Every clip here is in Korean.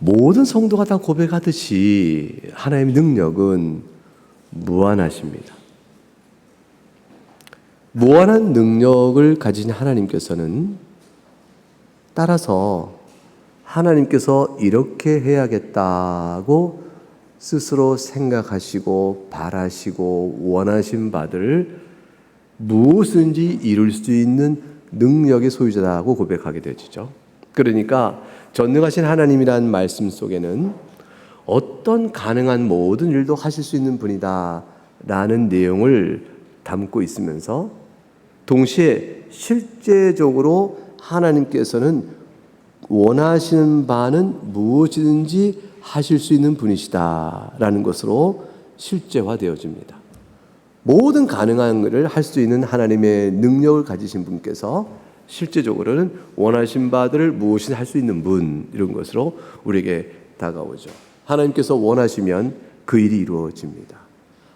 모든 성도가 다 고백하듯이 하나님의 능력은 무한하십니다. 무한한 능력을 가진 하나님께서는 따라서 하나님께서 이렇게 해야겠다고 스스로 생각하시고 바라시고 원하신 바들을 무엇인지 이룰 수 있는 능력의 소유자라고 고백하게 되죠. 그러니까 전능하신 하나님이라는 말씀 속에는 어떤 가능한 모든 일도 하실 수 있는 분이다 라는 내용을 담고 있으면서 동시에 실제적으로 하나님께서는 원하시는 바는 무엇이든지 하실 수 있는 분이시다 라는 것으로 실제화되어집니다. 모든 가능한 것을 할 수 있는 하나님의 능력을 가지신 분께서 실제적으로는 원하신 바들을 무엇이든 할 수 있는 분, 이런 것으로 우리에게 다가오죠. 하나님께서 원하시면 그 일이 이루어집니다.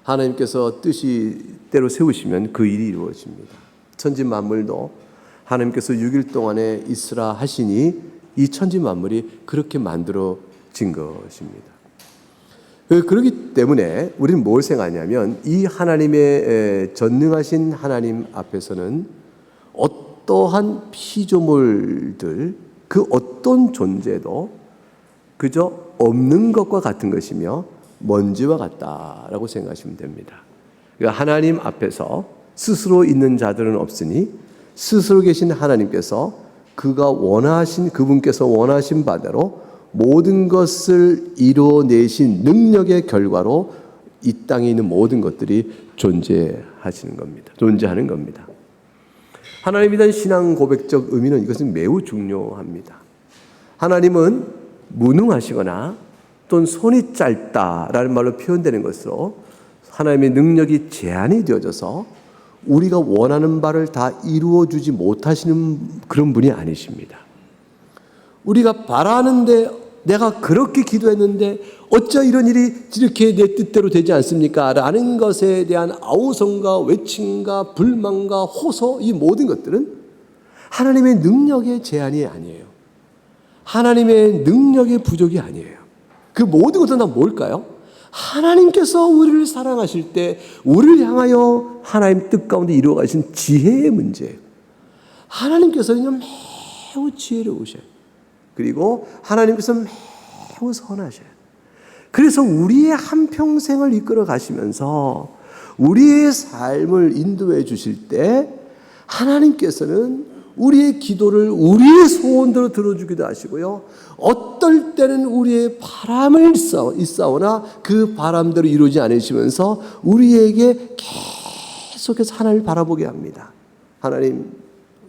하나님께서 뜻이대로 세우시면 그 일이 이루어집니다. 천지 만물도 하나님께서 6일 동안에 있으라 하시니 이 천지 만물이 그렇게 만들어진 것입니다. 그렇기 때문에 우리는 뭘 생각하냐면 이 하나님의 전능하신 하나님 앞에서는 어떠한 피조물들, 그 어떤 존재도 그저 없는 것과 같은 것이며 먼지와 같다라고 생각하시면 됩니다. 그러니까 하나님 앞에서 스스로 있는 자들은 없으니 스스로 계신 하나님께서 그분께서 원하신 바대로 모든 것을 이루어내신 능력의 결과로 이 땅에 있는 모든 것들이 존재하는 겁니다. 하나님에 대한 신앙 고백적 의미는 이것은 매우 중요합니다. 하나님은 무능하시거나 또는 손이 짧다라는 말로 표현되는 것으로 하나님의 능력이 제한이 되어져서 우리가 원하는 바를 다 이루어주지 못하시는 그런 분이 아니십니다. 우리가 바라는데 내가 그렇게 기도했는데 어찌 이런 일이 이렇게 내 뜻대로 되지 않습니까? 라는 것에 대한 아우성과 외침과 불만과 호소, 이 모든 것들은 하나님의 능력의 제한이 아니에요. 하나님의 능력의 부족이 아니에요. 그 모든 것은 다 뭘까요? 하나님께서 우리를 사랑하실 때 우리를 향하여 하나님 뜻 가운데 이루어 가신 지혜의 문제예요. 하나님께서는 매우 지혜로우셔요. 그리고 하나님께서는 매우 선하셔요. 그래서 우리의 한평생을 이끌어 가시면서 우리의 삶을 인도해 주실 때 하나님께서는 우리의 기도를 우리의 소원대로 들어주기도 하시고요. 어떨 때는 우리의 바람을 있사오나 그 바람대로 이루지 않으시면서 우리에게 계속해서 하나님을 바라보게 합니다. 하나님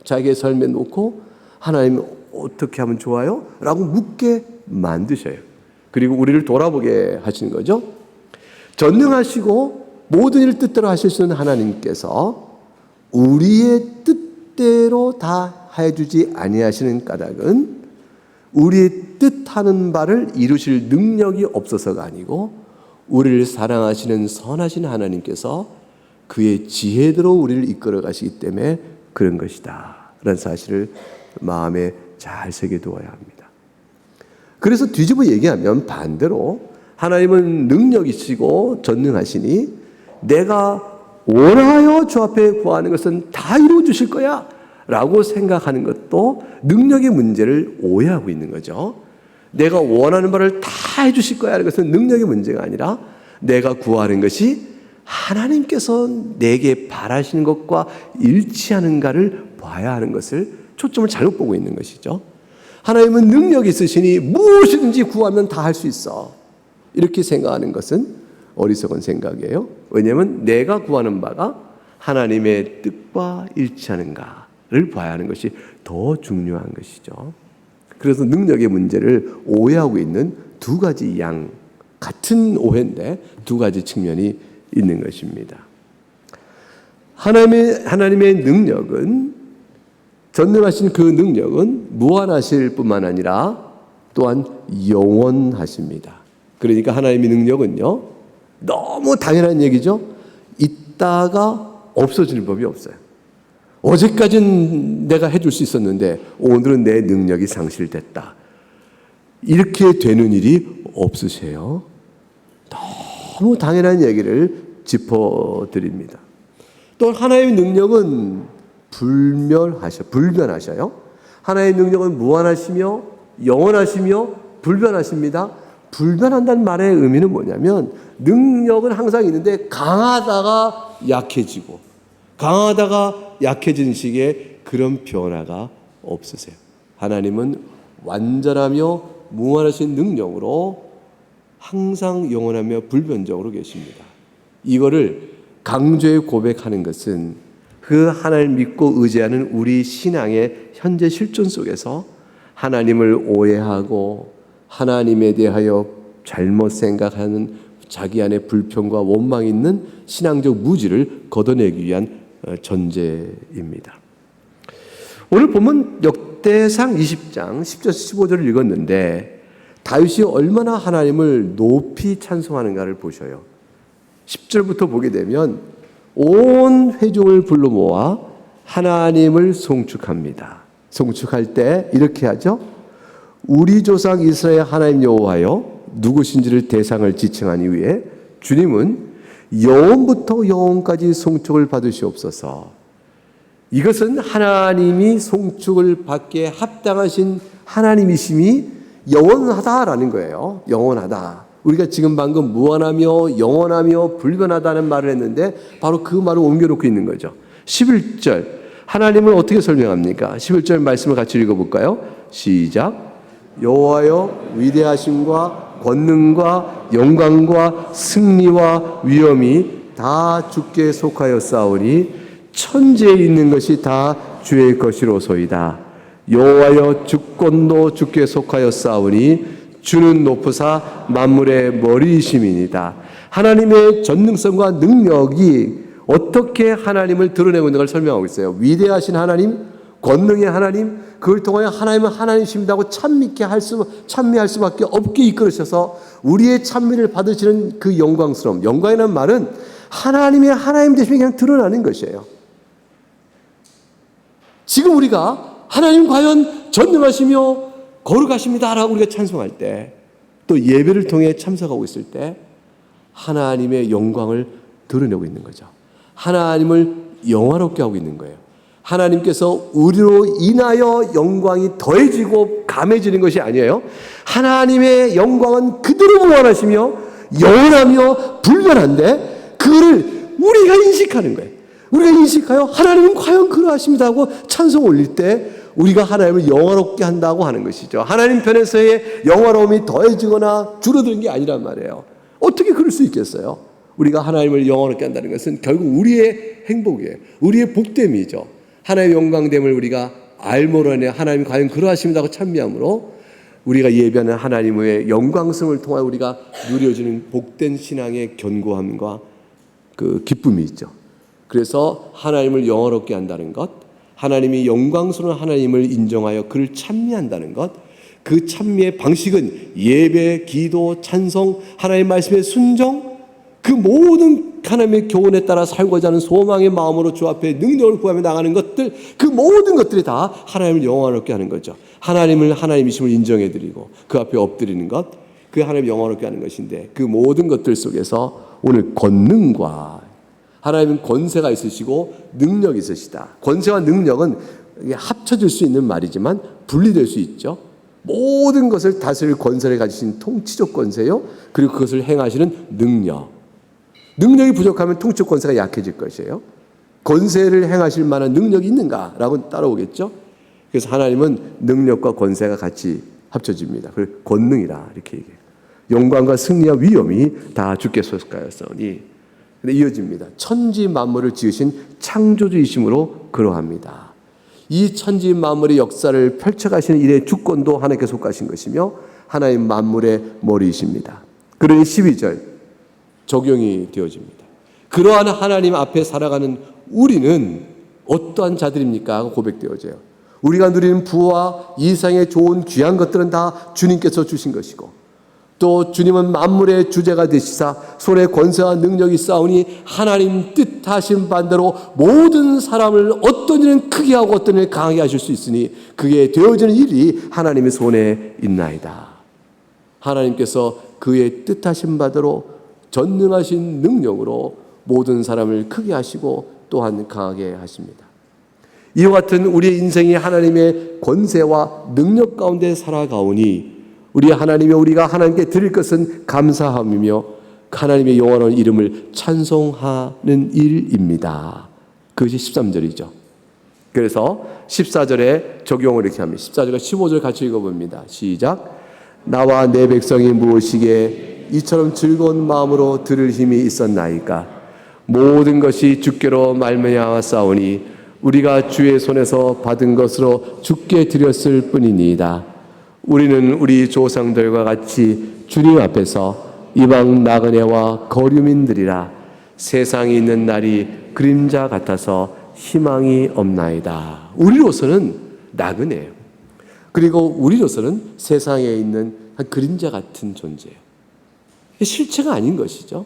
자기의 삶에 놓고 하나님 어떻게 하면 좋아요? 라고 묻게 만드셔요. 그리고 우리를 돌아보게 하시는 거죠. 전능하시고 모든 일을 뜻대로 하실 수 있는 하나님께서 우리의 뜻대로 다 해주지 아니하시는 까닭은 우리의 뜻하는 바를 이루실 능력이 없어서가 아니고 우리를 사랑하시는 선하신 하나님께서 그의 지혜대로 우리를 이끌어 가시기 때문에 그런 것이다 라는 사실을 마음에 잘 새겨두어야 합니다. 그래서 뒤집어 얘기하면 반대로 하나님은 능력이시고 전능하시니 내가 원하여 주 앞에 구하는 것은 다 이루어 주실 거야 라고 생각하는 것도 능력의 문제를 오해하고 있는 거죠. 내가 원하는 바를 다 해주실 거야 하는 것은 능력의 문제가 아니라 내가 구하는 것이 하나님께서 내게 바라시는 것과 일치하는가를 봐야 하는 것을 초점을 잘못 보고 있는 것이죠. 하나님은 능력이 있으시니 무엇이든지 구하면 다 할 수 있어. 이렇게 생각하는 것은 어리석은 생각이에요. 왜냐하면 내가 구하는 바가 하나님의 뜻과 일치하는가를 봐야 하는 것이 더 중요한 것이죠. 그래서 능력의 문제를 오해하고 있는 두 가지 같은 오해인데 두 가지 측면이 있는 것입니다. 하나님의 능력은 전능하신 그 능력은 무한하실 뿐만 아니라 또한 영원하십니다. 그러니까 하나님의 능력은요, 너무 당연한 얘기죠. 있다가 없어지는 법이 없어요. 어제까지는 내가 해줄 수 있었는데 오늘은 내 능력이 상실됐다. 이렇게 되는 일이 없으세요? 너무 당연한 얘기를 짚어드립니다. 또 하나님의 능력은 불변하셔요. 하나님의 능력은 무한하시며 영원하시며 불변하십니다. 불변한다는 말의 의미는 뭐냐면 능력은 항상 있는데 강하다가 약해지고 강하다가 약해지는 식의 그런 변화가 없으세요. 하나님은 완전하며 무한하신 능력으로 항상 영원하며 불변적으로 계십니다. 이거를 강조해 고백하는 것은 그 하나님을 믿고 의지하는 우리 신앙의 현재 실존 속에서 하나님을 오해하고 하나님에 대하여 잘못 생각하는 자기 안에 불평과 원망이 있는 신앙적 무지를 걷어내기 위한 전제입니다. 오늘 보면 역대상 20장 10절 15절을 읽었는데 다윗이 얼마나 하나님을 높이 찬송하는가를 보셔요. 10절부터 보게 되면 온 회중을 불러 모아 하나님을 송축합니다. 송축할 때 이렇게 하죠. 우리 조상 이스라엘 하나님 여호와여 누구신지를 대상을 지칭한 이후에 주님은 영원부터 영원까지 송축을 받으시옵소서. 이것은 하나님이 송축을 받기에 합당하신 하나님이심이 영원하다라는 거예요. 영원하다. 우리가 지금 방금 무한하며 영원하며 불변하다는 말을 했는데 바로 그 말을 옮겨놓고 있는 거죠. 11절 하나님을 어떻게 설명합니까? 11절 말씀을 같이 읽어볼까요? 시작. 여호와여 위대하심과 권능과 영광과 승리와 위엄이 다 주께 속하였사오니 천지에 있는 것이 다 주의 것이로소이다. 여호와여 주권도 주께 속하였사오니 주는 높으사 만물의 머리이심이니이다. 하나님의 전능성과 능력이 어떻게 하나님을 드러내고 있는 걸 설명하고 있어요. 위대하신 하나님, 권능의 하나님, 그걸 통하여 하나님은 하나님이십니다고 찬미할 수밖에 없게 이끌으셔서 우리의 찬미를 받으시는 그 영광스러움. 영광이라는 말은 하나님의 하나님 되심이 그냥 드러나는 것이에요. 지금 우리가 하나님 과연 전능하시며 거룩하십니다라고 우리가 찬송할 때, 또 예배를 통해 참석하고 있을 때 하나님의 영광을 드러내고 있는 거죠. 하나님을 영화롭게 하고 있는 거예요. 하나님께서 우리로 인하여 영광이 더해지고 감해지는 것이 아니에요. 하나님의 영광은 그대로 무한하시며 영원하며 불변한데 그를 우리가 인식하는 거예요. 우리가 인식하여 하나님은 과연 그러하십니다 하고 찬송 올릴 때 우리가 하나님을 영화롭게 한다고 하는 것이죠. 하나님 편에서의 영화로움이 더해지거나 줄어드는 게 아니란 말이에요. 어떻게 그럴 수 있겠어요? 우리가 하나님을 영화롭게 한다는 것은 결국 우리의 행복이에요. 우리의 복됨이죠. 하나님의 영광됨을 우리가 알므로 인해 하나님이 과연 그러하십니다 하고 찬미함으로 우리가 예배하는 하나님의 영광성을 통하여 우리가 누려지는 복된 신앙의 견고함과 그 기쁨이 있죠. 그래서 하나님을 영화롭게 한다는 것, 하나님이 영광스러운 하나님을 인정하여 그를 찬미한다는 것, 그 찬미의 방식은 예배, 기도, 찬송, 하나님의 말씀의 순종, 그 모든 하나님의 교훈에 따라 살고자 하는 소망의 마음으로 주 앞에 능력을 구하며 나가는 것들, 그 모든 것들이 다 하나님을 영화롭게 하는 거죠. 하나님을 하나님이심을 인정해드리고 그 앞에 엎드리는 것, 그 하나님을 영화롭게 하는 것인데 그 모든 것들 속에서 오늘 권능과 하나님은 권세가 있으시고 능력이 있으시다. 권세와 능력은 합쳐질 수 있는 말이지만 분리될 수 있죠. 모든 것을 다스릴 권세를 가지신 통치적 권세요. 그리고 그것을 행하시는 능력. 능력이 부족하면 통치적 권세가 약해질 것이에요. 권세를 행하실 만한 능력이 있는가라고 따라오겠죠. 그래서 하나님은 능력과 권세가 같이 합쳐집니다. 그래서 권능이라 이렇게 얘기해요. 영광과 승리와 위엄이 다 주께 속하였사오니. 근데 이어집니다. 천지 만물을 지으신 창조주이심으로 그러합니다. 이 천지 만물의 역사를 펼쳐가시는 일의 주권도 하나님께 속하신 것이며 하나님 만물의 머리이십니다. 그러니 12절 적용이 되어집니다. 그러한 하나님 앞에 살아가는 우리는 어떠한 자들입니까? 하고 고백되어져요. 우리가 누리는 부와 이 세상의 좋은 귀한 것들은 다 주님께서 주신 것이고 또 주님은 만물의 주제가 되시사 손에 권세와 능력이 싸우니 하나님 뜻하신 반대로 모든 사람을 어떤 일은 크게 하고 어떤 일은 강하게 하실 수 있으니 그게 되어지는 일이 하나님의 손에 있나이다. 하나님께서 그의 뜻하신 바대로 전능하신 능력으로 모든 사람을 크게 하시고 또한 강하게 하십니다. 이와 같은 우리의 인생이 하나님의 권세와 능력 가운데 살아가오니 우리가 하나님께 드릴 것은 감사함이며 하나님의 영원한 이름을 찬송하는 일입니다. 그것이 13절이죠. 그래서 14절에 적용을 이렇게 합니다. 14절과 15절 같이 읽어봅니다. 시작. 나와 내 백성이 무엇이기에 이처럼 즐거운 마음으로 들을 힘이 있었나이까. 모든 것이 주께로 말미암았사오니 우리가 주의 손에서 받은 것으로 주께 드렸을 뿐이니이다. 우리는 우리 조상들과 같이 주님 앞에서 이방 나그네와 거류민들이라. 세상에 있는 날이 그림자 같아서 희망이 없나이다. 우리로서는 나그네예요. 그리고 우리로서는 세상에 있는 한 그림자 같은 존재예요. 실체가 아닌 것이죠.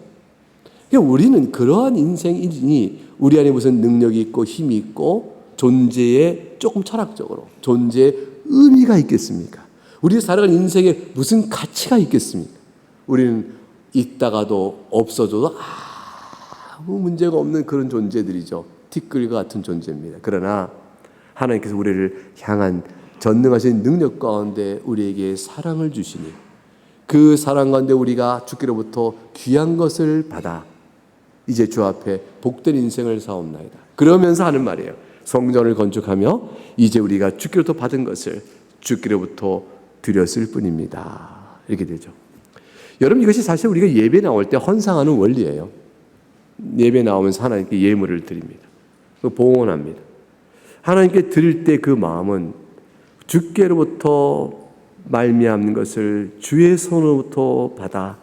우리는 그러한 인생이니 우리 안에 무슨 능력이 있고 힘이 있고 존재에 조금 철학적으로 존재의 의미가 있겠습니까? 우리 살아가는 인생에 무슨 가치가 있겠습니까? 우리는 있다가도 없어져도 아무 문제가 없는 그런 존재들이죠. 티끌과 같은 존재입니다. 그러나 하나님께서 우리를 향한 전능하신 능력 가운데 우리에게 사랑을 주시니 그 사랑 가운데 우리가 주께로부터 귀한 것을 받아 이제 주 앞에 복된 인생을 사옵나이다. 그러면서 하는 말이에요. 성전을 건축하며 이제 우리가 주께로부터 받은 것을 주께로부터 드렸을 뿐입니다. 이렇게 되죠. 여러분, 이것이 사실 우리가 예배 나올 때 헌상하는 원리예요. 예배 나오면서 하나님께 예물을 드립니다. 봉헌합니다. 하나님께 드릴 때 그 마음은 주께로부터 말미암는 것을 주의 손으로부터 받아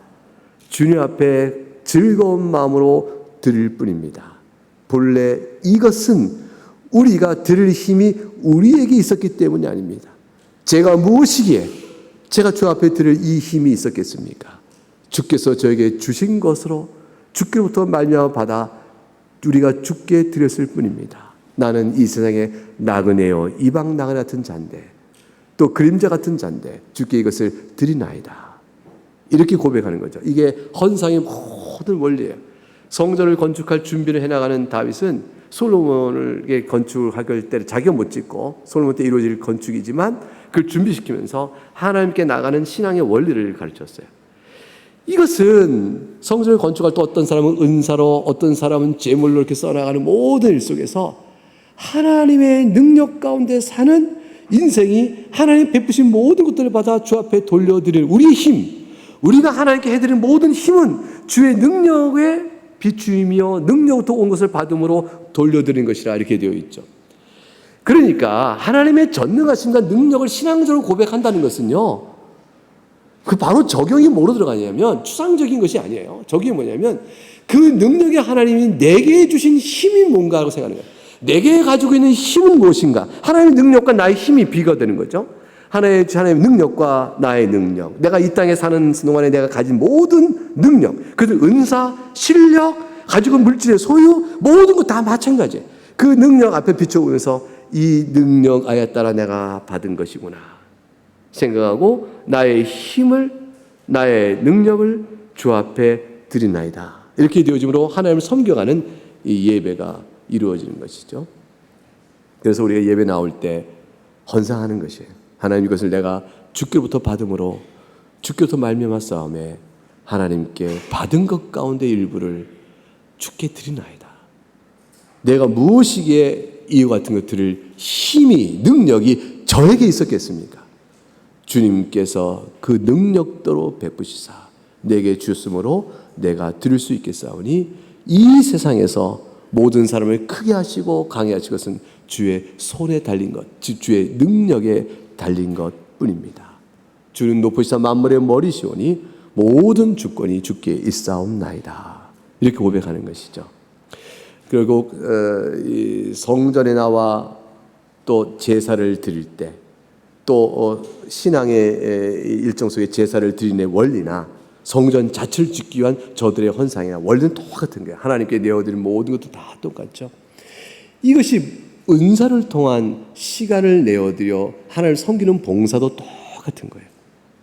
주님 앞에 즐거운 마음으로 드릴 뿐입니다. 본래 이것은 우리가 드릴 힘이 우리에게 있었기 때문이 아닙니다. 제가 무엇이기에 제가 주 앞에 드릴 이 힘이 있었겠습니까? 주께서 저에게 주신 것으로 주께로부터 말미암아 받아 우리가 주께 드렸을 뿐입니다. 나는 이 세상에 나그네요 이방 나그네 같은 자인데 또 그림자 같은 자인데 주께 이것을 드리나이다. 이렇게 고백하는 거죠. 이게 헌상의 모든 원리예요. 성전을 건축할 준비를 해나가는 다윗은 솔로몬을 건축할 때 자기가 못 짓고 솔로몬 때 이루어질 건축이지만 그걸 준비시키면서 하나님께 나가는 신앙의 원리를 가르쳤어요. 이것은 성전을 건축할 때 어떤 사람은 은사로 어떤 사람은 제물로 이렇게 써나가는 모든 일 속에서 하나님의 능력 가운데 사는 인생이 하나님 베푸신 모든 것들을 받아 주 앞에 돌려드리는 우리의 힘, 우리가 하나님께 해드리는 모든 힘은 주의 능력에 비추이며 능력부터 온 것을 받음으로 돌려드리는 것이라 이렇게 되어 있죠. 그러니까 하나님의 전능하심과 능력을 신앙적으로 고백한다는 것은요, 그 바로 적용이 뭐로 들어가냐면 추상적인 것이 아니에요. 적용이 뭐냐면 그 능력이 하나님이 내게 주신 힘이 뭔가라고 생각하는 거예요. 내게 가지고 있는 힘은 무엇인가? 하나님의 능력과 나의 힘이 비교되는 거죠. 하나님의 능력과 나의 능력, 내가 이 땅에 사는 동안에 내가 가진 모든 능력, 그들 은사, 실력, 가지고 물질의 소유, 모든 것 다 마찬가지예요. 그 능력 앞에 비춰보면서 이 능력 아에 따라 내가 받은 것이구나 생각하고 나의 힘을, 나의 능력을 주 앞에 드리나이다. 이렇게 되어짐으로 하나님을 섬겨가는 이 예배가 이루어지는 것이죠. 그래서 우리가 예배 나올 때 헌상하는 것이에요. 하나님, 이것을 내가 주께로부터 받음으로 주께로부터 말미암았사오매 하나님께 받은 것 가운데 일부를 주께 드리나이다. 내가 무엇이기에 이와 같은 것들을 힘이, 능력이 저에게 있었겠습니까? 주님께서 그 능력대로 베푸시사 내게 주셨으므로 내가 드릴 수 있겠사오니 이 세상에서 모든 사람을 크게 하시고 강해 하실 것은 주의 손에 달린 것, 주의 능력에 달린 것 뿐입니다. 주는 높으시사 만물의 머리시오니 모든 주권이 주께 있사옵나이다. 이렇게 고백하는 것이죠. 결국 이 성전에 나와 또 제사를 드릴 때 또 신앙의 일정 속에 제사를 드리는 원리나 성전 자체를 짓기 위한 저들의 헌상이나 원리는 똑같은 거예요. 하나님께 내어드린 모든 것도 다 똑같죠. 이것이 은사를 통한 시간을 내어드려 하나님을 섬기는 봉사도 똑같은 거예요.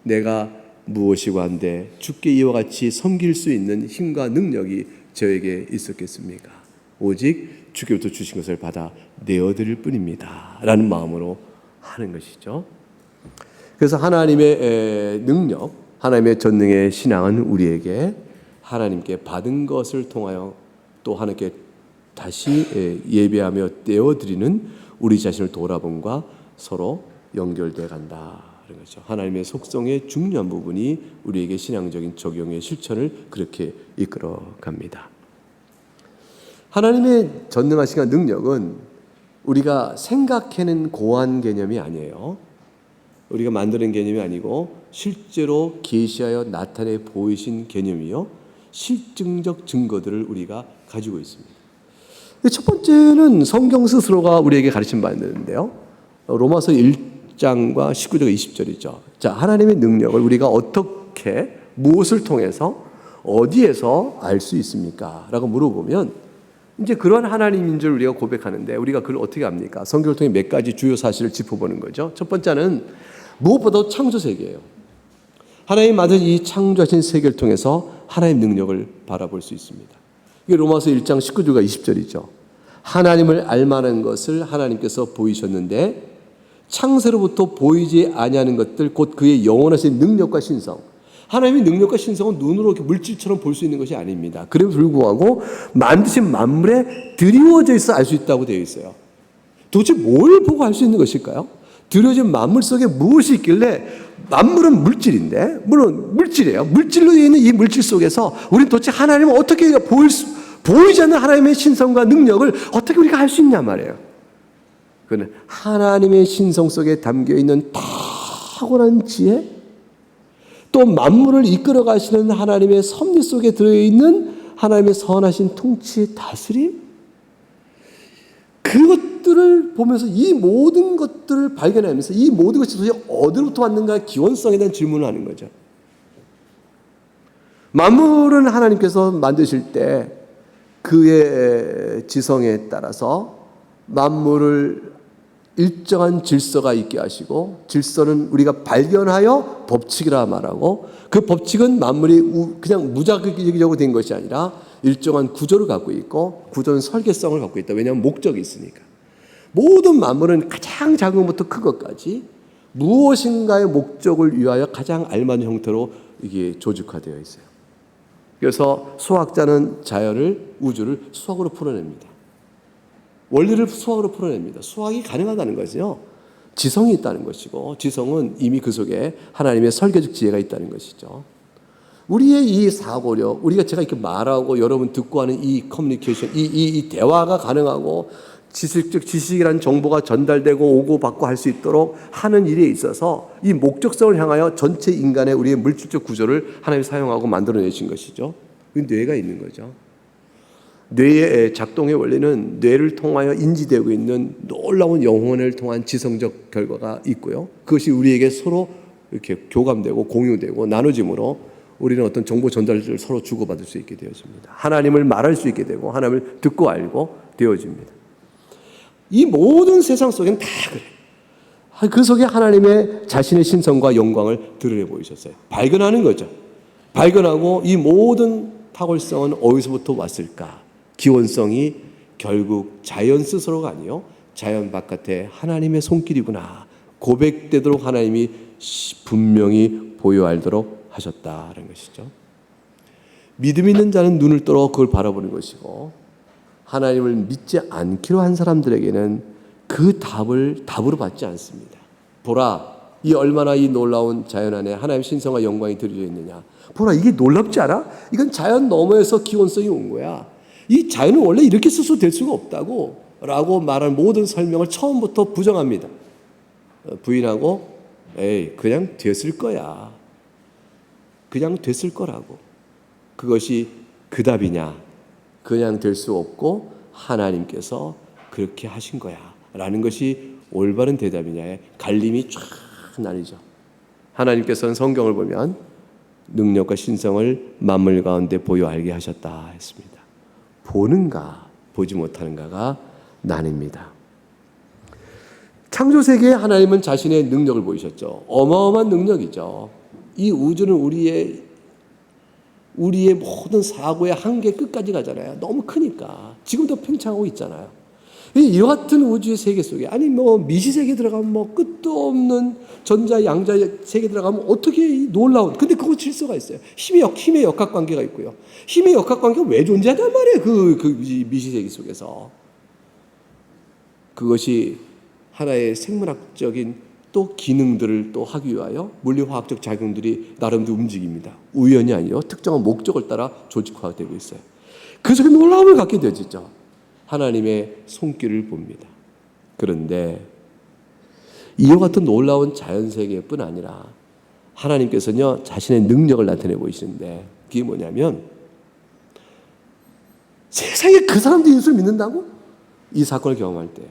내가 무엇이고 한데 주께 이와 같이 섬길 수 있는 힘과 능력이 저에게 있었겠습니까? 오직 주께로부터 주신 것을 받아 내어드릴 뿐입니다 라는 마음으로 하는 것이죠. 그래서 하나님의 능력, 하나님의 전능의 신앙은 우리에게 하나님께 받은 것을 통하여 또 하나님께 다시 예배하며 떼어드리는 우리 자신을 돌아봄과 서로 연결돼 간다 그런 거죠. 하나님의 속성의 중요한 부분이 우리에게 신앙적인 적용의 실천을 그렇게 이끌어 갑니다. 하나님의 전능하신 능력은 우리가 생각해낸 고안 개념이 아니에요. 우리가 만드는 개념이 아니고 실제로 계시하여 나타내 보이신 개념이요, 실증적 증거들을 우리가 가지고 있습니다. 첫 번째는 성경 스스로가 우리에게 가르침 받는데요, 로마서 1장과 19절 20절이죠. 자, 하나님의 능력을 우리가 어떻게, 무엇을 통해서, 어디에서 알 수 있습니까? 라고 물어보면 이제 그런 하나님인 줄 우리가 고백하는데 우리가 그걸 어떻게 합니까? 성경을 통해 몇 가지 주요 사실을 짚어보는 거죠. 첫 번째는 무엇보다 창조 세계예요. 하나님 만든 이 창조하신 세계를 통해서 하나님의 능력을 바라볼 수 있습니다. 이게 로마서 1장 19절과 20절이죠. 하나님을 알만한 것을 하나님께서 보이셨는데 창세로부터 보이지 아니하는 것들 곧 그의 영원하신 능력과 신성. 하나님의 능력과 신성은 눈으로 이렇게 물질처럼 볼 수 있는 것이 아닙니다. 그럼에도 불구하고 만드신 만물에 드리워져 있어 알 수 있다고 되어 있어요. 도대체 뭘 보고 알 수 있는 것일까요? 드려진 만물 속에 무엇이 있길래, 만물은 물질인데, 물론 물질이에요. 물질로 되어 있는 이 물질 속에서 우리는 도대체 하나님을 어떻게 보이지 않는 하나님의 신성과 능력을 어떻게 우리가 알 수 있냐 말이에요. 그는 하나님의 신성 속에 담겨 있는 탁월한 지혜, 또 만물을 이끌어 가시는 하나님의 섭리 속에 들어있는 하나님의 선하신 통치의 다스림, 그것들을 보면서 이 모든 것들을 발견하면서 이 모든 것이 도대체 어디로부터 왔는가 기원성에 대한 질문을 하는 거죠. 만물은 하나님께서 만드실 때 그의 지성에 따라서 만물을 일정한 질서가 있게 하시고, 질서는 우리가 발견하여 법칙이라 말하고, 그 법칙은 만물이 그냥 무작위적으로 된 것이 아니라 일정한 구조를 갖고 있고, 구조는 설계성을 갖고 있다. 왜냐하면 목적이 있으니까. 모든 만물은 가장 작은 것부터 큰 것까지 무엇인가의 목적을 위하여 가장 알맞은 형태로 이게 조직화되어 있어요. 그래서 수학자는 자연을, 우주를 수학으로 풀어냅니다. 원리를 수학으로 풀어냅니다. 수학이 가능하다는 거죠. 지성이 있다는 것이고, 지성은 이미 그 속에 하나님의 설계적 지혜가 있다는 것이죠. 우리의 이 사고력, 우리가 제가 이렇게 말하고 여러분 듣고 하는 이 커뮤니케이션, 이 대화가 가능하고 지식이라는 정보가 전달되고 오고 받고 할 수 있도록 하는 일에 있어서 이 목적성을 향하여 전체 인간의 우리의 물질적 구조를 하나님이 사용하고 만들어내신 것이죠. 뇌가 있는 거죠. 뇌의 작동의 원리는 뇌를 통하여 인지되고 있는 놀라운 영혼을 통한 지성적 결과가 있고요. 그것이 우리에게 서로 이렇게 교감되고 공유되고 나눠짐으로 우리는 어떤 정보 전달을 서로 주고받을 수 있게 되어집니다. 하나님을 말할 수 있게 되고 하나님을 듣고 알고 되어집니다. 이 모든 세상 속에는 다 그래요. 그 속에 하나님의 자신의 신성과 영광을 드러내 보이셨어요. 발견하는 거죠. 발견하고 이 모든 탁월성은 어디서부터 왔을까? 기원성이 결국 자연 스스로가 아니요, 자연 바깥에 하나님의 손길이구나 고백되도록 하나님이 분명히 보여 알도록 하셨다는 것이죠. 믿음 있는 자는 눈을 떠러 그걸 바라보는 것이고, 하나님을 믿지 않기로 한 사람들에게는 그 답을 답으로 받지 않습니다. 보라, 이 얼마나 이 놀라운 자연 안에 하나님의 신성과 영광이 들여져 있느냐. 보라, 이게 놀랍지 않아? 이건 자연 너머에서 기원성이 온 거야. 이 자연은 원래 이렇게 스스로 될 수가 없다고 라고 말한 모든 설명을 처음부터 부정합니다. 부인하고, 에이, 그냥 됐을 거야. 그냥 됐을 거라고. 그것이 그 답이냐? 그냥 될 수 없고 하나님께서 그렇게 하신 거야 라는 것이 올바른 대답이냐에 갈림이 쫙 나뉘죠. 하나님께서는 성경을 보면 능력과 신성을 만물 가운데 보여 알게 하셨다 했습니다. 보는가 보지 못하는가가 나뉩니다. 창조세계에 하나님은 자신의 능력을 보이셨죠. 어마어마한 능력이죠. 이 우주는 우리의 모든 사고의 한계 끝까지 가잖아요. 너무 크니까. 지금도 팽창하고 있잖아요. 이와 같은 우주의 세계 속에, 아니 미시세계 들어가면 끝도 없는 전자 양자 세계 들어가면 어떻게 이 놀라운, 근데 그거 질서가 있어요. 힘의 역학관계가 있고요. 힘의 역학관계가 왜 존재하단 말이에요. 그 미시세계 속에서. 그것이 하나의 생물학적인 또 기능들을 또 하기 위하여 물리화학적 작용들이 나름대로 움직입니다. 우연이 아니요, 특정한 목적을 따라 조직화가 되고 있어요. 그 속에 놀라움을 갖게 되죠. 하나님의 손길을 봅니다. 그런데 이와 같은 놀라운 자연세계뿐 아니라 하나님께서는요, 자신의 능력을 나타내 보이시는데, 그게 뭐냐면, 세상에 그 사람들이 예수를 믿는다고? 이 사건을 경험할 때,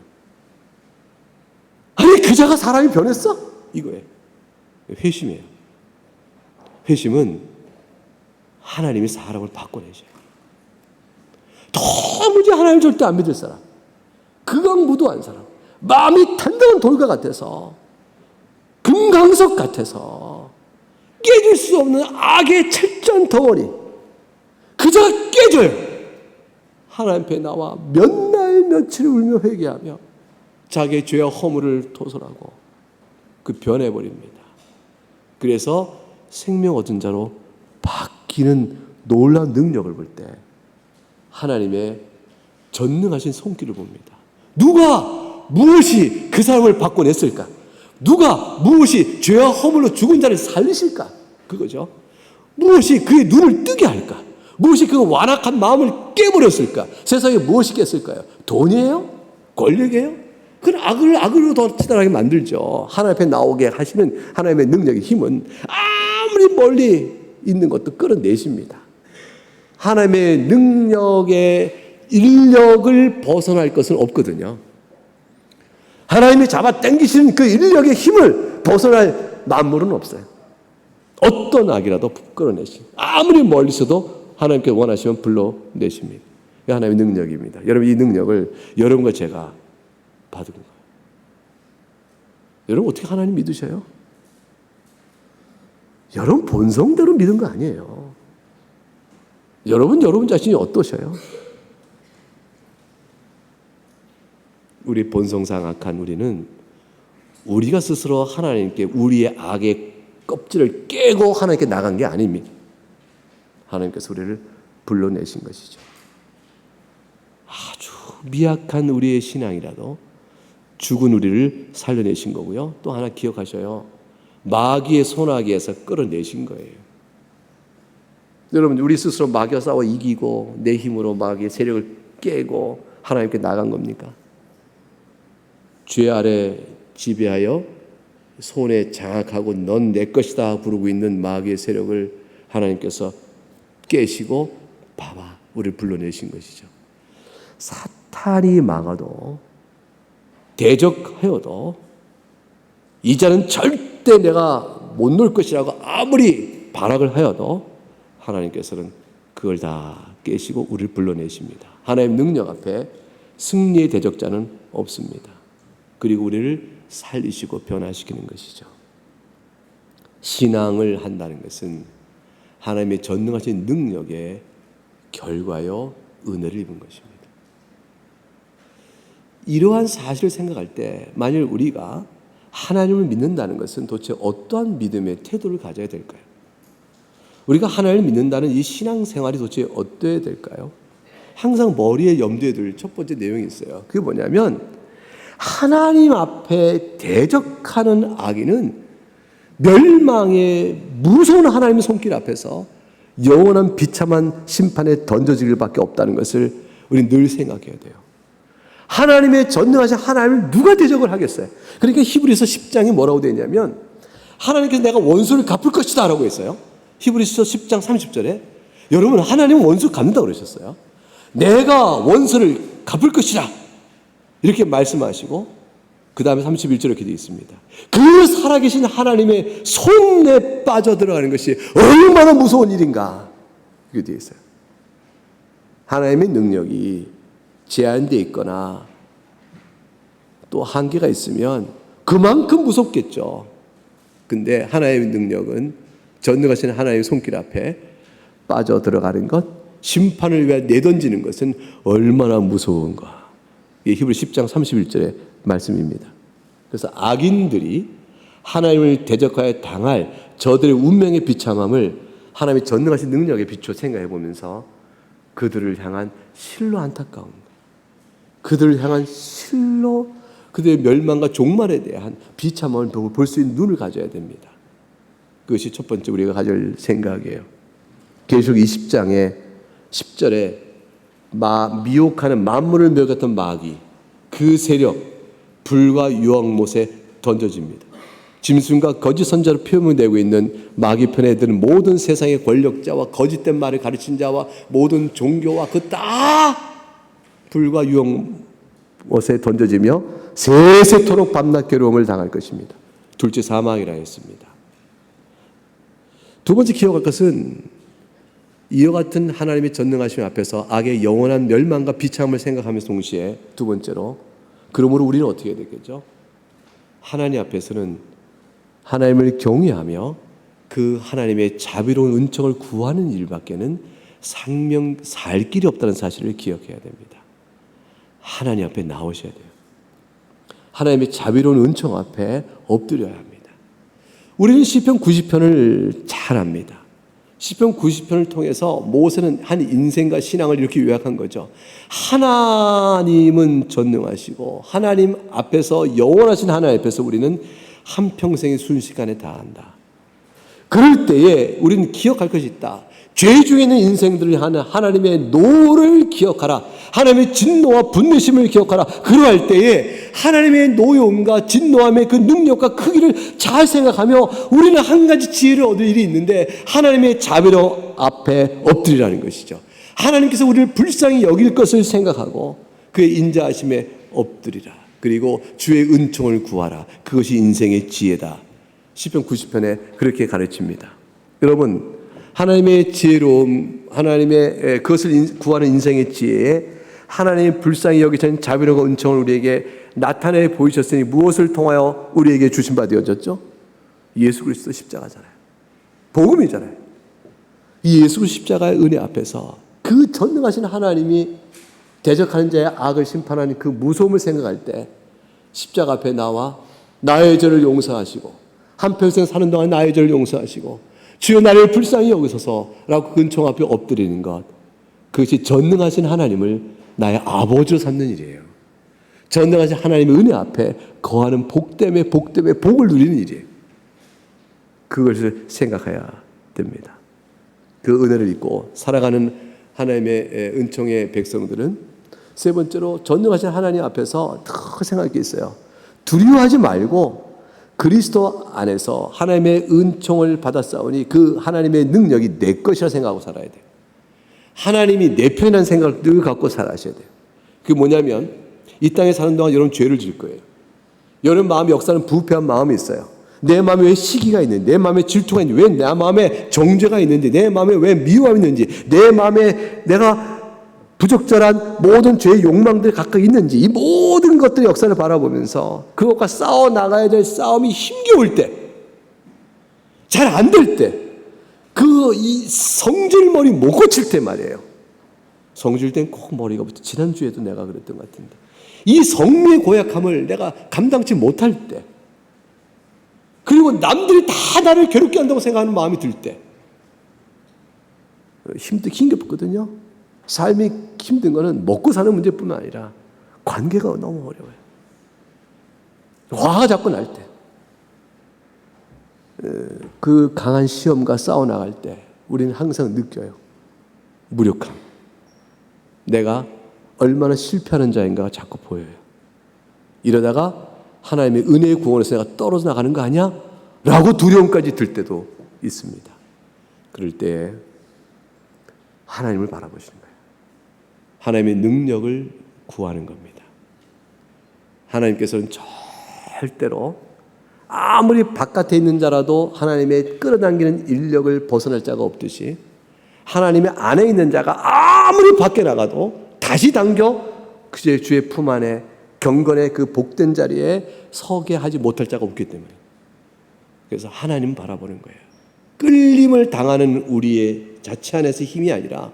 아니 그자가 사람이 변했어? 이거예요. 회심이에요. 회심은 하나님이 사람을 바꿔내셔요. 도무지 하나님을 절대 안 믿을 사람, 극악무도한 사람, 마음이 단단한 돌과 같아서, 금강석 같아서 깨질 수 없는 악의 철저한 덩어리, 그자가 깨져요. 하나님 앞에 나와 몇 날 며칠 울며 회개하며 자기의 죄와 허물을 토설하고 변해버립니다. 그래서 생명 얻은 자로 바뀌는 놀라운 능력을 볼 때 하나님의 전능하신 손길을 봅니다. 누가 무엇이 그 사람을 바꿔냈을까? 누가 무엇이 죄와 허물로 죽은 자를 살리실까? 그거죠. 무엇이 그의 눈을 뜨게 할까? 무엇이 그 완악한 마음을 깨버렸을까? 세상에 무엇이 깼을까요? 돈이에요? 권력이에요? 그건 악으로 더 치달하게 만들죠. 하나님 앞에 나오게 하시는 하나님의 능력의 힘은 아무리 멀리 있는 것도 끌어내십니다. 하나님의 능력의 인력을 벗어날 것은 없거든요. 하나님이 잡아 당기시는 그 인력의 힘을 벗어날 만물은 없어요. 어떤 악이라도 끌어내십니다. 아무리 멀리 있어도 하나님께 원하시면 불러내십니다. 하나님의 능력입니다. 여러분, 이 능력을 여러분과 제가 받은 거예요. 여러분 어떻게 하나님 믿으셔요? 여러분 본성대로 믿은 거 아니에요. 여러분 자신이 어떠셔요? 우리 본성상 악한 우리는 우리가 스스로 하나님께 우리의 악의 껍질을 깨고 하나님께 나간 게 아닙니다. 하나님께서 우리를 불러내신 것이죠. 아주 미약한 우리의 신앙이라도 죽은 우리를 살려내신 거고요. 또 하나 기억하셔요. 마귀의 손아귀에서 끌어내신 거예요. 여러분, 우리 스스로 마귀와 싸워 이기고 내 힘으로 마귀의 세력을 깨고 하나님께 나간 겁니까? 죄 아래 지배하여 손에 장악하고 넌 내 것이다 부르고 있는 마귀의 세력을 하나님께서 깨시고 봐봐, 우리를 불러내신 것이죠. 사탄이 막아도 대적하여도 이 자는 절대 내가 못 놓을 것이라고 아무리 발악을 하여도 하나님께서는 그걸 다 깨시고 우리를 불러내십니다. 하나님의 능력 앞에 승리의 대적자는 없습니다. 그리고 우리를 살리시고 변화시키는 것이죠. 신앙을 한다는 것은 하나님의 전능하신 능력의 결과요 은혜를 입은 것입니다. 이러한 사실을 생각할 때 만일 우리가 하나님을 믿는다는 것은 도대체 어떠한 믿음의 태도를 가져야 될까요? 우리가 하나님을 믿는다는 이 신앙생활이 도대체 어떠해야 될까요? 항상 머리에 염두에 둘 첫 번째 내용이 있어요. 그게 뭐냐면 하나님 앞에 대적하는 악인은 멸망의 무서운 하나님의 손길 앞에서 영원한 비참한 심판에 던져질 밖에 없다는 것을 우리는 늘 생각해야 돼요. 하나님의 전능하신 하나님을 누가 대적을 하겠어요? 그러니까 히브리서 10장이 뭐라고 되어 있냐면 하나님께서 내가 원수를 갚을 것이다 라고 했어요. 히브리서 10장 30절에 여러분, 하나님은 원수 갚는다고 그러셨어요. 내가 원수를 갚을 것이다 이렇게 말씀하시고 그 다음에 31절에 이렇게 되어 있습니다. 그 살아계신 하나님의 손에 빠져들어가는 것이 얼마나 무서운 일인가 이렇게 되어 있어요. 하나님의 능력이 제한되어 있거나 또 한계가 있으면 그만큼 무섭겠죠. 근데 하나님의 능력은 전능하신 하나님의 손길 앞에 빠져 들어가는 것, 심판을 위해 내던지는 것은 얼마나 무서운가. 이게 히브리 10장 31절의 말씀입니다. 그래서 악인들이 하나님을 대적하여 당할 저들의 운명의 비참함을 하나님의 전능하신 능력에 비추어 생각해 보면서 그들을 향한 실로 안타까운, 그들을 향한 실로 그들의 멸망과 종말에 대한 비참함을 볼 수 있는 눈을 가져야 됩니다. 그것이 첫 번째 우리가 가질 생각이에요. 계시록 20장의 10절에 미혹하는 만물을 먹였던 마귀, 그 세력 불과 유황못에 던져집니다. 짐승과 거짓 선자로 표현을 내고 있는 마귀 편에 드는 모든 세상의 권력자와 거짓된 말을 가르친 자와 모든 종교와 그 다 불과 유황못에 던져지며 세세토록 밤낮 괴로움을 당할 것입니다. 둘째 사망이라 했습니다. 두 번째 기억할 것은 이와 같은 하나님의 전능하심 앞에서 악의 영원한 멸망과 비참함을 생각하면서 동시에 두 번째로, 그러므로 우리는 어떻게 해야 되겠죠? 하나님 앞에서는 하나님을 경외하며 그 하나님의 자비로운 은총을 구하는 일밖에는 살 길이 없다는 사실을 기억해야 됩니다. 하나님 앞에 나오셔야 돼요. 하나님의 자비로운 은총 앞에 엎드려야 합니다. 우리는 시편 90편을 잘 압니다. 시편 90편을 통해서 모세는 한 인생과 신앙을 이렇게 요약한 거죠. 하나님은 전능하시고 하나님 앞에서, 영원하신 하나님 앞에서 우리는 한평생의 순식간에 다한다. 그럴 때에 우리는 기억할 것이 있다. 죄 중에 있는 인생들을 하는 하나님의 노를 기억하라. 하나님의 진노와 분노심을 기억하라. 그러할 때에 하나님의 노여움과 진노함의 그 능력과 크기를 잘 생각하며 우리는 한 가지 지혜를 얻을 일이 있는데, 하나님의 자비로 앞에 엎드리라는 것이죠. 하나님께서 우리를 불쌍히 여길 것을 생각하고 그의 인자하심에 엎드리라. 그리고 주의 은총을 구하라. 그것이 인생의 지혜다. 시편 90편에 그렇게 가르칩니다. 여러분, 하나님의 지혜로움, 하나님의 그것을 구하는 인생의 지혜에 하나님의 불쌍히 여기시는 자비로운 은총을 우리에게 나타내 보이셨으니 무엇을 통하여 우리에게 주신 바 되어졌죠? 예수 그리스도 십자가잖아요. 복음이잖아요. 이 예수 그리스도 십자가의 은혜 앞에서 그 전능하신 하나님이 대적하는 자의 악을 심판하는 그 무서움을 생각할 때 십자가 앞에 나와 나의 죄를 용서하시고 한평생 사는 동안 나의 죄를 용서하시고 주여 나를 불쌍히 여기소서라고 그 은총 앞에 엎드리는 것, 그것이 전능하신 하나님을 나의 아버지로 삼는 일이에요. 전능하신 하나님의 은혜 앞에 거하는 복됨에 복을 누리는 일이에요. 그것을 생각해야 됩니다. 그 은혜를 잊고 살아가는 하나님의 은총의 백성들은 세 번째로 전능하신 하나님 앞에서 더 생각할 게 있어요. 두려워하지 말고 그리스도 안에서 하나님의 은총을 받았사오니 그 하나님의 능력이 내 것이라 생각하고 살아야 돼요. 하나님이 내 편이라는 생각을 늘 갖고 살아셔야 돼요. 그게 뭐냐면 이 땅에 사는 동안 여러분 죄를 질 거예요. 여러분 마음의 역사는 부패한 마음이 있어요. 내 마음에 왜 시기가 있는지, 내 마음에 질투가 있는지, 왜 내 마음에 정죄가 있는지, 내 마음에 왜 미움이 있는지, 내 마음에 내가 부적절한 모든 죄의 욕망들이 각각 있는지, 이 모든 것들의 역사를 바라보면서 그것과 싸워 나가야 될 싸움이 힘겨울 때, 잘 안 될 때, 이 성질머리 못 고칠 때 말이에요. 성질 땐 꼭 머리가 붙어. 지난주에도 내가 그랬던 것 같은데, 이 성미의 고약함을 내가 감당치 못할 때, 그리고 남들이 다 나를 괴롭게 한다고 생각하는 마음이 들 때, 힘겹거든요. 삶이 힘든 거는 먹고 사는 문제뿐만 아니라 관계가 너무 어려워요. 화가 자꾸 날 때, 그 강한 시험과 싸워 나갈 때 우리는 항상 느껴요. 무력함. 내가 얼마나 실패하는 자인가가 자꾸 보여요. 이러다가 하나님의 은혜의 구원에서 내가 떨어져 나가는 거 아니야? 라고 두려움까지 들 때도 있습니다. 그럴 때 하나님을 바라보시는 거예요. 하나님의 능력을 구하는 겁니다. 하나님께서는 절대로 아무리 바깥에 있는 자라도 하나님의 끌어당기는 인력을 벗어날 자가 없듯이 하나님의 안에 있는 자가 아무리 밖에 나가도 다시 당겨 그제 주의 품 안에 경건의 그 복된 자리에 서게 하지 못할 자가 없기 때문에, 그래서 하나님 바라보는 거예요. 끌림을 당하는 우리의 자체 안에서 힘이 아니라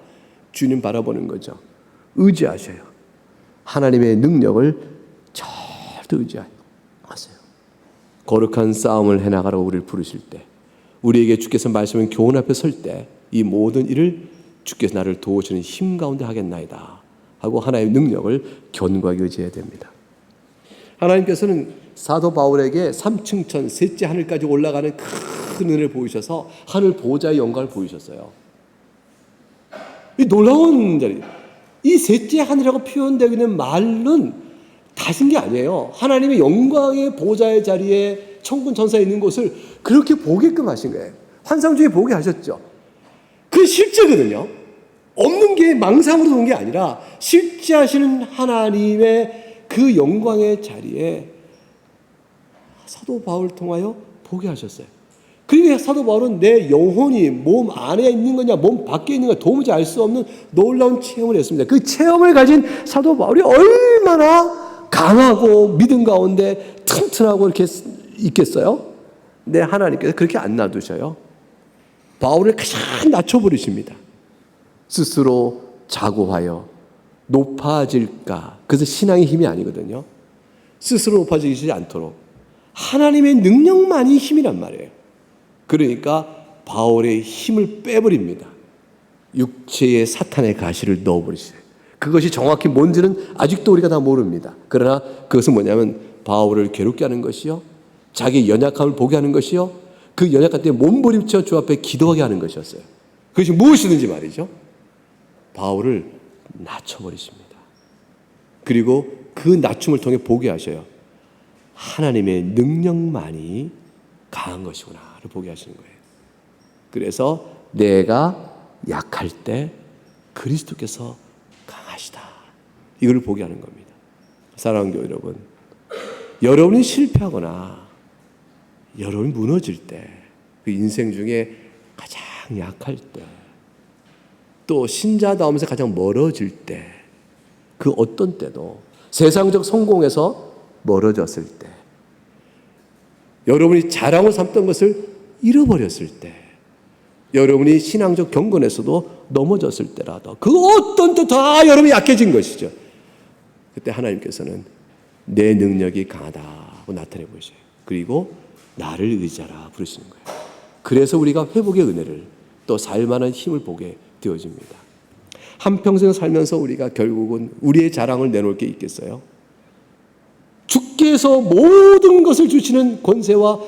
주님 바라보는 거죠. 의지하셔요. 하나님의 능력을 절대 의지하세요. 거룩한 싸움을 해나가라고 우리를 부르실 때, 우리에게 주께서 말씀은 교훈 앞에 설 때 이 모든 일을 주께서 나를 도우시는 힘 가운데 하겠나이다 하고 하나님의 능력을 견고하게 의지해야 됩니다. 하나님께서는 사도 바울에게 3층천 셋째 하늘까지 올라가는 큰 은혜를 보이셔서 하늘 보호자의 영광을 보이셨어요. 이 놀라운 자리, 이 셋째 하늘이라고 표현되고 있는 말은 다신 게 아니에요. 하나님의 영광의 보호자의 자리에 천군 천사에 있는 곳을 그렇게 보게끔 하신 거예요. 환상 중에 보게 하셨죠. 그 실제거든요. 없는 게 망상으로 온 게 아니라 실제 하시는 하나님의 그 영광의 자리에 사도 바울을 통하여 보게 하셨어요. 그러니까 사도 바울은 내 영혼이 몸 안에 있는 거냐 몸 밖에 있는 거냐 도무지 알 수 없는 놀라운 체험을 했습니다. 그 체험을 가진 사도 바울이 얼마나 강하고 믿음 가운데 튼튼하고 이렇게 있겠어요? 네, 하나님께서 그렇게 안 놔두셔요. 바울을 가장 낮춰버리십니다. 스스로 자고하여 높아질까. 그래서 신앙의 힘이 아니거든요. 스스로 높아지지 않도록 하나님의 능력만이 힘이란 말이에요. 그러니까 바울의 힘을 빼버립니다. 육체의 사탄의 가시를 넣어버리시죠. 그것이 정확히 뭔지는 아직도 우리가 다 모릅니다. 그러나 그것은 뭐냐면 바울을 괴롭게 하는 것이요, 자기 연약함을 보게 하는 것이요, 그 연약함 때문에 몸부림쳐 주 앞에 기도하게 하는 것이었어요. 그것이 무엇이든지 말이죠. 바울을 낮춰버리십니다. 그리고 그 낮춤을 통해 보게 하셔요. 하나님의 능력만이 강한 것이구나를 보게 하시는 거예요. 그래서 내가 약할 때 그리스도께서 강하시다, 이걸 보게 하는 겁니다. 사랑하는 교회 여러분, 여러분이 실패하거나 여러분이 무너질 때, 그 인생 중에 가장 약할 때, 또 신자다우면서 가장 멀어질 때, 그 어떤 때도 세상적 성공에서 멀어졌을 때, 여러분이 자랑을 삼던 것을 잃어버렸을 때, 여러분이 신앙적 경건에서도 넘어졌을 때라도 그 어떤 때 다 여러분이 약해진 것이죠. 그때 하나님께서는 내 능력이 강하다고 나타내 보이셔요. 그리고 나를 의지하라 부르시는 거예요. 그래서 우리가 회복의 은혜를 또 살만한 힘을 보게 되어집니다. 한평생 살면서 우리가 결국은 우리의 자랑을 내놓을 게 있겠어요? 주께서 모든 것을 주시는 권세와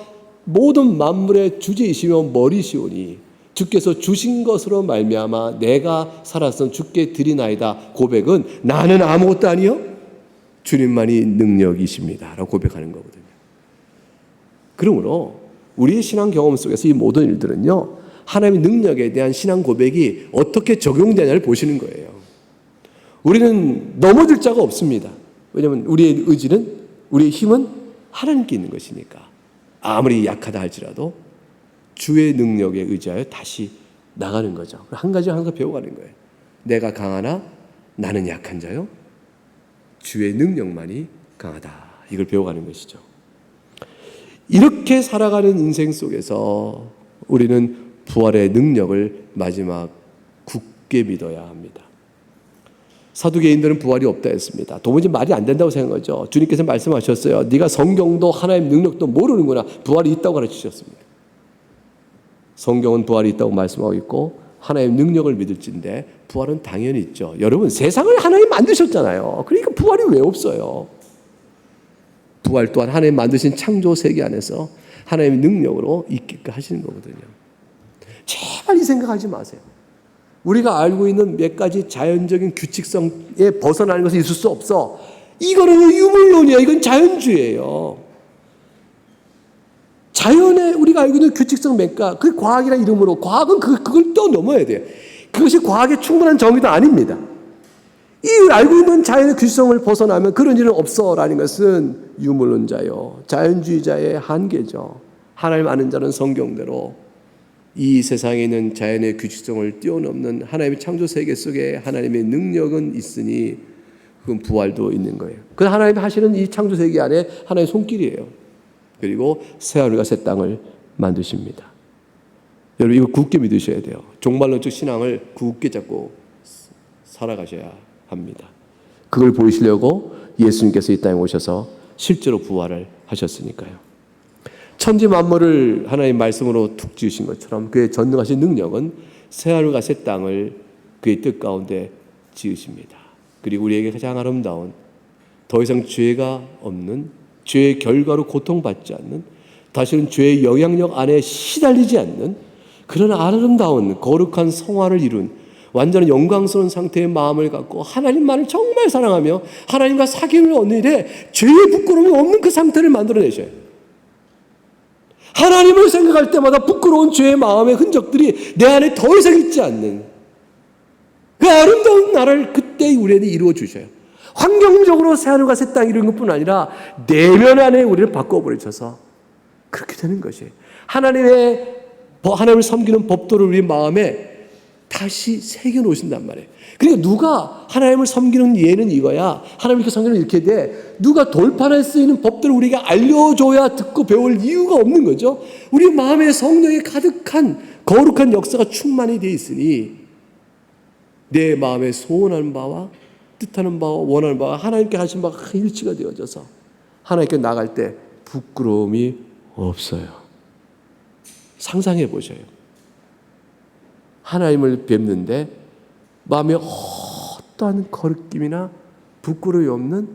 모든 만물의 주제이시며 머리시오니 주께서 주신 것으로 말미암아 내가 살아서 주께 드리나이다 고백은 나는 아무것도 아니요 주님만이 능력이십니다 라고 고백하는 거거든요. 그러므로 우리의 신앙 경험 속에서 이 모든 일들은요, 하나님의 능력에 대한 신앙 고백이 어떻게 적용되냐를 보시는 거예요. 우리는 넘어질 자가 없습니다. 왜냐하면 우리의 의지는, 우리의 힘은 하나님께 있는 것이니까 아무리 약하다 할지라도 주의 능력에 의지하여 다시 나가는 거죠. 한 가지 배워가는 거예요. 내가 강하나 나는 약한 자요 주의 능력만이 강하다, 이걸 배워가는 것이죠. 이렇게 살아가는 인생 속에서 우리는 부활의 능력을 마지막 굳게 믿어야 합니다. 사두개인들은 부활이 없다 했습니다. 도무지 말이 안 된다고 생각하죠. 주님께서 말씀하셨어요. 네가 성경도 하나님의 능력도 모르는구나. 부활이 있다고 가르치셨습니다. 성경은 부활이 있다고 말씀하고 있고 하나님의 능력을 믿을진데 부활은 당연히 있죠. 여러분, 세상을 하나님 만드셨잖아요. 그러니까 부활이 왜 없어요? 부활 또한 하나님 만드신 창조 세계 안에서 하나님의 능력으로 있게끔 하시는 거거든요. 제발 이 생각하지 마세요. 우리가 알고 있는 몇 가지 자연적인 규칙성에 벗어나는 것은 있을 수 없어. 이거는 유물론이에요. 이건 자연주의예요. 자연에 우리가 알고 있는 규칙성 몇 가지, 그 과학이라는 이름으로, 과학은 그걸 뛰어넘어야 돼요. 그것이 과학의 충분한 정의도 아닙니다. 이 알고 있는 자연의 규칙성을 벗어나면 그런 일은 없어라는 것은 유물론자요, 자연주의자의 한계죠. 하나님 아는 자는 성경대로 이 세상에 있는 자연의 규칙성을 뛰어넘는 하나님의 창조 세계 속에 하나님의 능력은 있으니 그건 부활도 있는 거예요. 그 하나님이 하시는 이 창조 세계 안에 하나님의 손길이에요. 그리고 새 하늘과 새 땅을 만드십니다. 여러분 이거 굳게 믿으셔야 돼요. 종말론적 신앙을 굳게 잡고 살아가셔야 합니다. 그걸 보이시려고 예수님께서 이 땅에 오셔서 실제로 부활을 하셨으니까요. 천지 만물을 하나님 말씀으로 툭 지으신 것처럼 그의 전능하신 능력은 새하늘과 새 땅을 그의 뜻 가운데 지으십니다. 그리고 우리에게 가장 아름다운, 더 이상 죄가 없는, 죄의 결과로 고통받지 않는, 다시는 죄의 영향력 안에 시달리지 않는 그런 아름다운 거룩한 성화를 이룬 완전한 영광스러운 상태의 마음을 갖고 하나님만을 정말 사랑하며 하나님과 사귐을 얻는 일에 죄의 부끄러움이 없는 그 상태를 만들어내셔요. 하나님을 생각할 때마다 부끄러운 죄의 마음의 흔적들이 내 안에 더 이상 있지 않는 그 아름다운 나라를 그때 우리에게 이루어 주셔요. 환경적으로 새하늘과 새 땅 이루는 것뿐 아니라 내면 안에 우리를 바꿔버리셔서 그렇게 되는 것이에요. 하나님을 섬기는 법도를 우리 마음에 다시 새겨놓으신단 말이에요. 그러니까 누가 하나님을 섬기는 예는 이거야. 하나님께 섬기는 이렇게 돼. 누가 돌판에 쓰이는 법들을 우리에게 알려줘야 듣고 배울 이유가 없는 거죠. 우리 마음에 성령이 가득한 거룩한 역사가 충만히 되어 있으니 내 마음에 소원하는 바와 뜻하는 바와 원하는 바와 하나님께 하신 바가 일치가 되어져서 하나님께 나갈 때 부끄러움이 없어요. 상상해 보셔요. 하나님을 뵙는데 마음에 어떠한 거리낌이나 부끄러움이 없는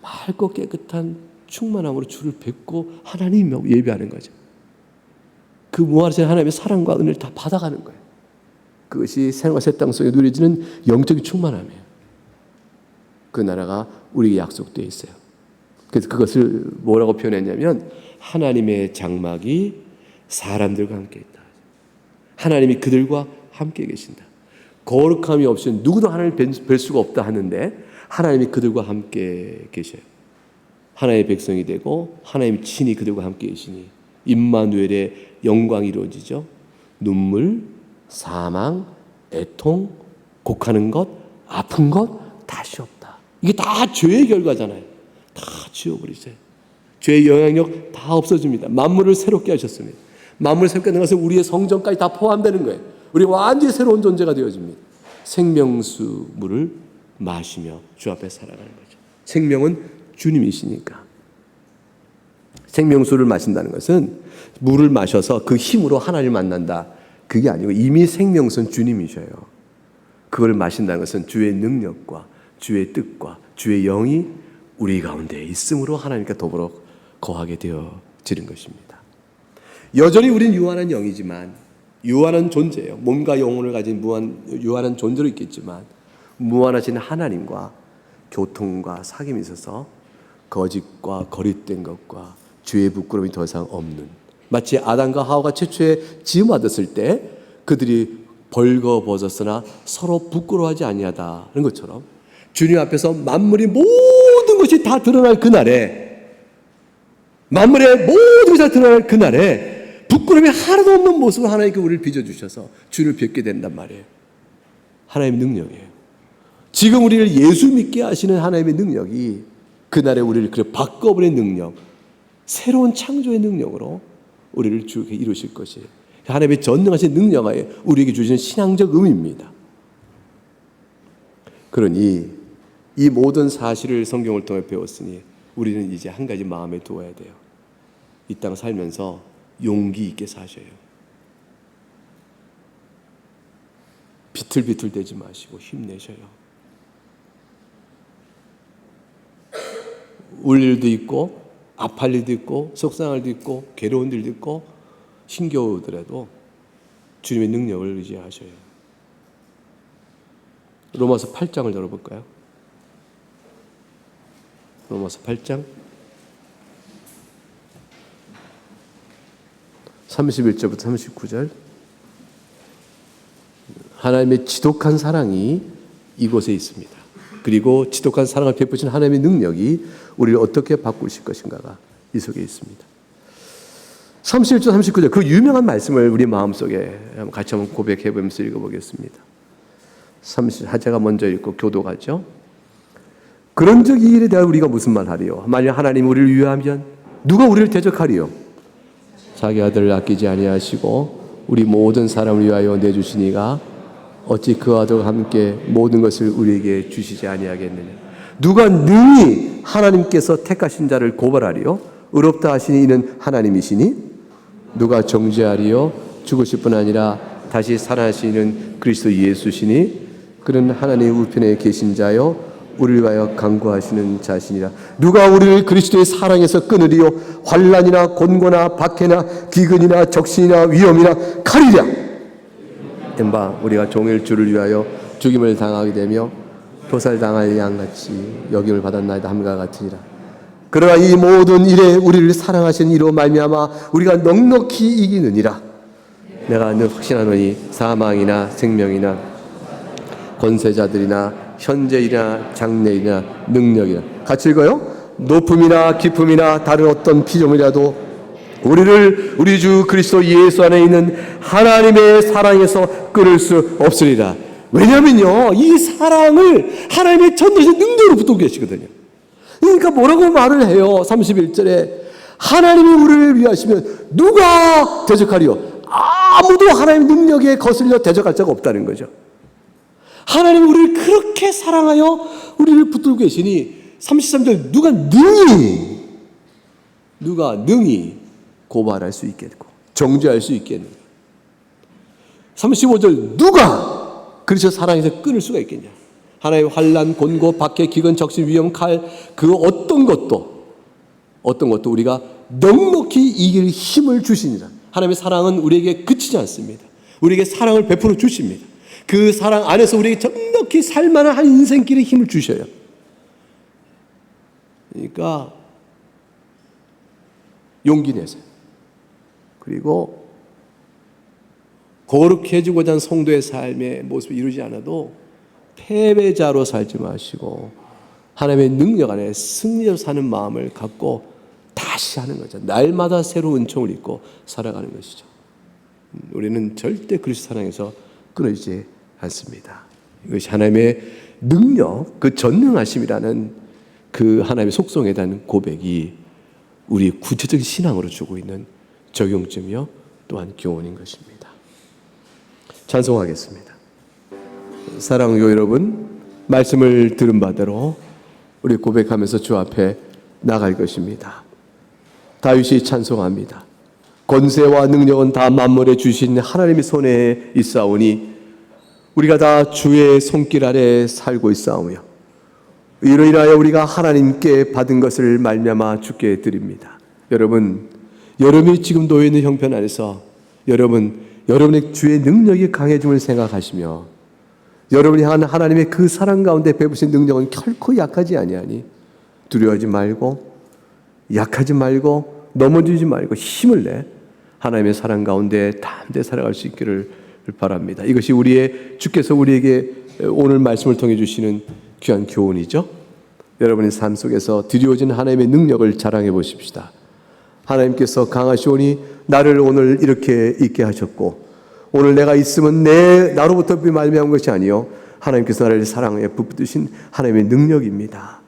맑고 깨끗한 충만함으로 주를 뵙고 하나님 예배하는 거죠. 그 무한하신 하나님의 사랑과 은혜를 다 받아가는 거예요. 그것이 새하늘과 새 땅 속에 누려지는 영적인 충만함이에요. 그 나라가 우리에게 약속되어 있어요. 그래서 그것을 뭐라고 표현했냐면 하나님의 장막이 사람들과 함께 있다. 하나님이 그들과 함께 계신다. 거룩함이 없이는 누구도 하나님을 뵐 수가 없다 하는데 하나님이 그들과 함께 계셔요. 하나님의 백성이 되고 하나님 친히 그들과 함께 계시니 임마누엘의 영광이 이루어지죠. 눈물, 사망, 애통, 곡하는 것, 아픈 것 다시 없다. 이게 다 죄의 결과잖아요. 다 지워버리세요. 죄의 영향력 다 없어집니다. 만물을 새롭게 하셨습니다. 만물을 새롭게 하는 것은 우리의 성전까지 다 포함되는 거예요. 우리 완전히 새로운 존재가 되어집니다. 생명수 물을 마시며 주 앞에 살아가는 거죠. 생명은 주님이시니까. 생명수를 마신다는 것은 물을 마셔서 그 힘으로 하나님을 만난다. 그게 아니고 이미 생명수는 주님이셔요. 그걸 마신다는 것은 주의 능력과 주의 뜻과 주의 영이 우리 가운데 있음으로 하나님과 더불어 거하게 되어지는 것입니다. 여전히 우리는 유한한 영이지만 유한한 존재예요. 몸과 영혼을 가진 유한한 존재로 있겠지만 무한하신 하나님과 교통과 사귐이 있어서 거짓과 거짓된 것과 죄의 부끄러움이 더 이상 없는, 마치 아담과 하와가 최초에 지음받았을 때 그들이 벌거벗었으나 서로 부끄러워하지 아니하다는 것처럼 주님 앞에서 만물이 모든 것이 다 드러날 그날에, 만물의 모든 것이 다 드러날 그날에 부끄러움이 하나도 없는 모습으로 하나님께 우리를 빚어주셔서 주를 뵙게 된단 말이에요. 하나님의 능력이에요. 지금 우리를 예수 믿게 하시는 하나님의 능력이 그날에 우리를 그래 바꿔버린 능력, 새로운 창조의 능력으로 우리를 주게 이루실 것이에요. 하나님의 전능하신 능력하에 우리에게 주시는 신앙적 의미입니다. 그러니 이 모든 사실을 성경을 통해 배웠으니 우리는 이제 한 가지 마음에 두어야 돼요. 이 땅 살면서 용기 있게 사셔요. 비틀비틀대지 마시고 힘내셔요. 울 일도 있고 아플 일도 있고 속상할 일도 있고 괴로운 일도 있고 힘겨우더라도 주님의 능력을 의지하셔요. 로마서 8장을 열어볼까요? 로마서 8장 31절부터 39절. 하나님의 지독한 사랑이 이곳에 있습니다. 그리고 지독한 사랑을 베푸신 하나님의 능력이 우리를 어떻게 바꾸실 것인가가 이 속에 있습니다. 31절 39절 그 유명한 말씀을 우리 마음속에 같이 한번 고백해보면서 읽어보겠습니다. 하재가 먼저 읽고 교도가죠. 그런즉 이 일에 대하여 우리가 무슨 말하리요? 만일 하나님 우리를 위하면 누가 우리를 대적하리요? 자기 아들을 아끼지 아니하시고 우리 모든 사람을 위하여 내주시니가 어찌 그와도 함께 모든 것을 우리에게 주시지 아니하겠느냐. 누가 능히 하나님께서 택하신 자를 고발하리요? 의롭다 하시니 이는 하나님이시니 누가 정죄하리요? 죽으실 뿐 아니라 다시 살아나시는 그리스도 예수시니 그는 하나님의 우편에 계신 자요 우리를 위하여 간구하시는 자신이라. 누가 우리를 그리스도의 사랑에서 끊으리요? 환난이나 곤고나 박해나 기근이나 적신이나 위험이나 칼이랴. 바 우리가 종일 주를 위하여 죽임을 당하게 되며 도살당할 양같이 여김을 받았나이다 함과 같으니라. 그러나 이 모든 일에 우리를 사랑하시는 이로 말미암아 우리가 넉넉히 이기느니라. 내가 늘 확신하노니 사망이나 생명이나 권세자들이나 현재이나 장래이나 능력이나 같이 읽어요. 높음이나 깊음이나 다른 어떤 피조물이라도 우리를 우리 주 그리스도 예수 안에 있는 하나님의 사랑에서 끊을 수 없으리라. 왜냐면요, 이 사랑을 하나님의 전능하신 능력으로 붙들고 계시거든요. 그러니까 뭐라고 말을 해요? 31절에 하나님이 우리를 위하시면 누가 대적하리요? 아무도 하나님의 능력에 거슬려 대적할 자가 없다는 거죠. 하나님이 우리를 그렇게 사랑하여 우리를 붙들고 계시니 33절 누가 능히 고발할 수 있겠고 정죄할 수 있겠느냐. 35절 누가 그리스도 사랑에서 끊을 수가 있겠냐. 하나님의 환난, 곤고, 박해, 기근, 적신, 위험, 칼 그 어떤 것도 우리가 넉넉히 이길 힘을 주시니라. 하나님의 사랑은 우리에게 그치지 않습니다. 우리에게 사랑을 베풀어 주십니다. 그 사랑 안에서 우리에게 넉넉히 살만한 한 인생길의 힘을 주셔요. 그러니까 용기 내세요. 그리고 거룩해지고자 하는 성도의 삶의 모습을 이루지 않아도 패배자로 살지 마시고 하나님의 능력 안에 승리로 사는 마음을 갖고 다시 하는 거죠. 날마다 새로운 은총을 입고 살아가는 것이죠. 우리는 절대 그리스도 사랑에서 끊어지지 않습니다. 이것이 하나님의 능력, 그 전능하심이라는 그 하나님의 속성에 대한 고백이 우리 구체적인 신앙으로 주고 있는 적용점이요 또한 교훈인 것입니다. 찬송하겠습니다. 사랑하는 여러분, 말씀을 들은 바대로 우리 고백하면서 주 앞에 나갈 것입니다. 다윗이 찬송합니다. 권세와 능력은 다 만물에 주신 하나님의 손에 있사오니 우리가 다 주의 손길 아래 살고 있사오며 이로 인하여 우리가 하나님께 받은 것을 말미암아 주께 드립니다. 여러분이 지금 놓여 있는 형편 안에서 여러분의 주의 능력이 강해짐을 생각하시며 여러분이 향한 하나님의 그 사랑 가운데 베푸신 능력은 결코 약하지 아니하니 두려워하지 말고 약하지 말고 넘어지지 말고 힘을 내 하나님의 사랑 가운데 담대히 살아갈 수 있기를 바랍니다. 이것이 주께서 우리에게 오늘 말씀을 통해 주시는 귀한 교훈이죠. 여러분의 삶 속에서 드리워진 하나님의 능력을 자랑해 보십시다. 하나님께서 강하시오니 나를 오늘 이렇게 있게 하셨고 오늘 내가 있으면 나로부터 말미암은 것이 아니요 하나님께서 나를 사랑에 붙드신 하나님의 능력입니다.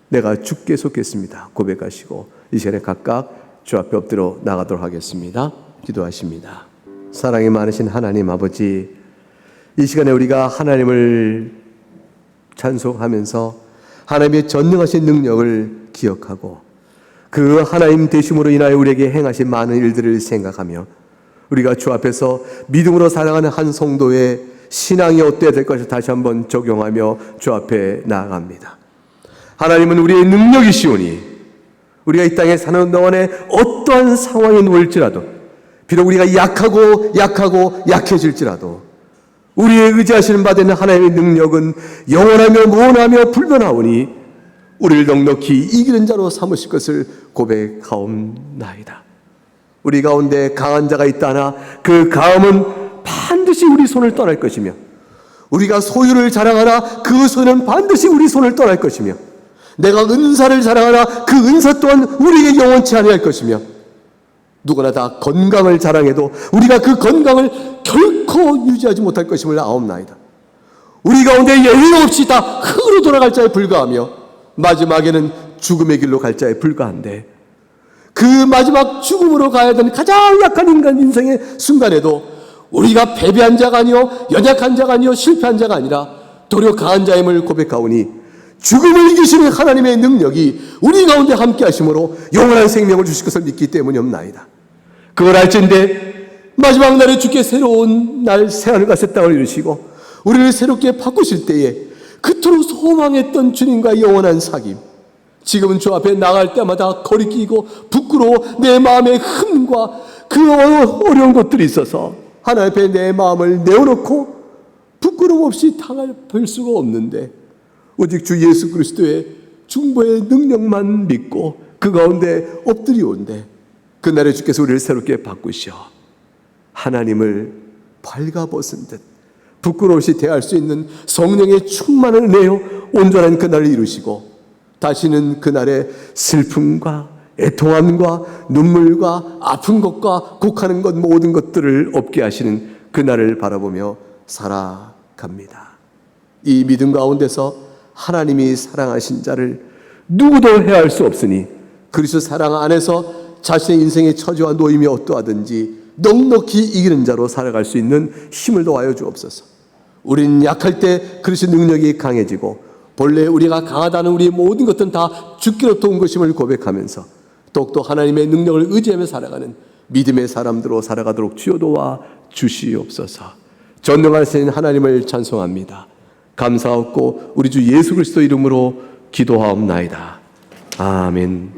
내가 주께 속했습니다. 고백하시고 이 시간에 각각 주 앞에 엎드려 나가도록 하겠습니다. 기도하십니다. 사랑이 많으신 하나님 아버지, 이 시간에 우리가 하나님을 찬송하면서 하나님의 전능하신 능력을 기억하고 그 하나님 되심으로 인하여 우리에게 행하신 많은 일들을 생각하며 우리가 주 앞에서 믿음으로 살아가는 한 성도의 신앙이 어때야 될 것을 다시 한번 적용하며 주 앞에 나아갑니다. 하나님은 우리의 능력이시오니 우리가 이 땅에 사는 동안에 어떠한 상황에 놓일지라도 비록 우리가 약해질지라도 우리의 의지하시는 바 되는 하나님의 능력은 영원하며 무한하며 불변하오니 우리를 넉넉히 이기는 자로 삼으실 것을 고백하옵나이다. 우리 가운데 강한 자가 있다 하나 그 강함은 반드시 우리 손을 떠날 것이며 우리가 소유를 자랑하나 그 소유는 반드시 우리 손을 떠날 것이며 내가 은사를 자랑하나 그 은사 또한 우리에게 영원치 아니할 것이며 누구나 다 건강을 자랑해도 우리가 그 건강을 결코 유지하지 못할 것임을 아옵나이다. 우리 가운데 예외 없이 다 흙으로 돌아갈 자에 불과하며 마지막에는 죽음의 길로 갈 자에 불과한데 그 마지막 죽음으로 가야 되는 가장 약한 인간 인생의 순간에도 우리가 패배한 자가 아니요 연약한 자가 아니요 실패한 자가 아니라 도리어 강한 자임을 고백하오니 죽음을 이기시는 하나님의 능력이 우리 가운데 함께 하심으로 영원한 생명을 주실 것을 믿기 때문이옵나이다. 그걸 알진대 마지막 날에 주께 새로운 날 새하늘과 새 땅을 이루시고 우리를 새롭게 바꾸실 때에 그토록 소망했던 주님과 영원한 사귐, 지금은 주 앞에 나갈 때마다 거리끼고 부끄러워 내 마음의 흠과 그 어려운 것들이 있어서 하나님 앞에 내 마음을 내어놓고 부끄러움 없이 볼 수가 없는데 오직 주 예수 그리스도의 중보의 능력만 믿고 그 가운데 엎드리온데 그날에 주께서 우리를 새롭게 바꾸시어 하나님을 벌가벗은 듯 부끄러움없이 대할 수 있는 성령의 충만을 내어 온전한 그날을 이루시고 다시는 그날의 슬픔과 애통함과 눈물과 아픈 것과 곡하는 것 모든 것들을 없게 하시는 그날을 바라보며 살아갑니다. 이 믿음 가운데서 하나님이 사랑하신 자를 누구도 해할 수 없으니 그리스도 사랑 안에서 자신의 인생의 처지와 노임이 어떠하든지 넉넉히 이기는 자로 살아갈 수 있는 힘을 더하여 주옵소서. 우리는 약할 때 그리스도 능력이 강해지고 본래 우리가 강하다는 우리의 모든 것들은 다 주께로부터 온 것임을 고백하면서 더욱더 하나님의 능력을 의지하며 살아가는 믿음의 사람들로 살아가도록 주여 도와 주시옵소서. 전능하신 하나님을 찬송합니다. 감사하고 우리 주 예수 그리스도 이름으로 기도하옵나이다. 아멘.